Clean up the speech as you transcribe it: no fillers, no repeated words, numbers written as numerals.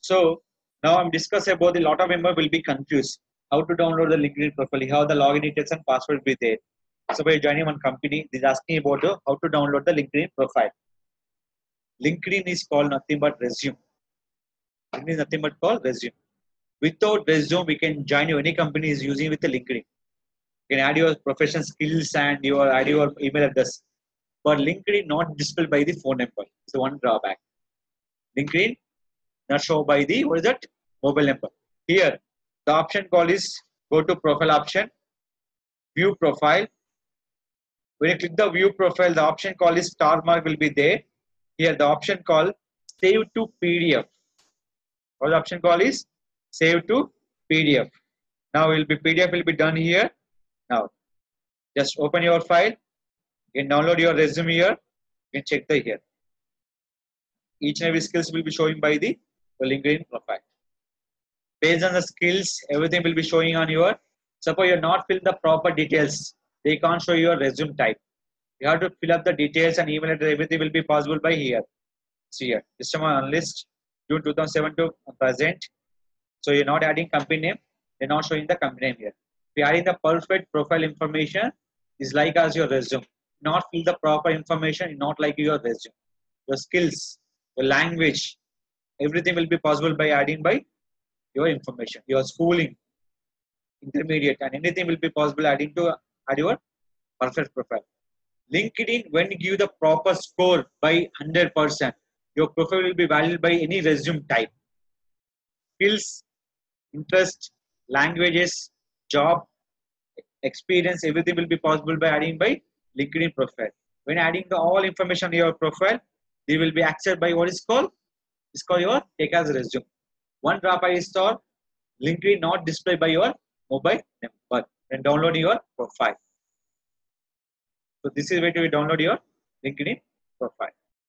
So now I'm discussing about the lot of member will be confused. How to download the LinkedIn profile, how the login details and password will be there. So by joining one company, this is asking about how to download the LinkedIn profile. LinkedIn is called nothing but resume. LinkedIn is nothing but called resume. Without resume, we can join you. Any company is using with the LinkedIn. You can add your professional skills and add your email address. But LinkedIn not displayed by the phone number. It's the one drawback. LinkedIn not show by the what is that mobile number. Here the option call is go to profile option, view profile. When you click the view profile, the option call is star mark will be there. Here the option call save to PDF. What the option call is save to PDF. Now PDF will be done here. Now just open your file. You can download your resume here. You can check the here. Each and every skills will be showing by the LinkedIn profile. Based on the skills, everything will be showing on your. Suppose you're not filling the proper details, they can't show your resume type. You have to fill up the details and email address. Everything will be possible by here. See here, system analyst, June 2007 to present. So you're not adding company name. They're not showing the company name here. If you're adding the perfect profile information, is like as your resume. Not fill the proper information, not like your resume. Your skills, your language, everything will be possible by adding by your information, your schooling, intermediate, and anything will be possible adding to add your perfect profile. LinkedIn, when you give the proper score by 100%, your profile will be valued by any resume type. Skills, interest, languages, job, experience, everything will be possible by adding by LinkedIn profile. When adding the all information in your profile, they will be accessed by what is called? It's called your take as resume. One drawback is called LinkedIn not displayed by your mobile number when downloading your profile. So this is where to download your LinkedIn profile.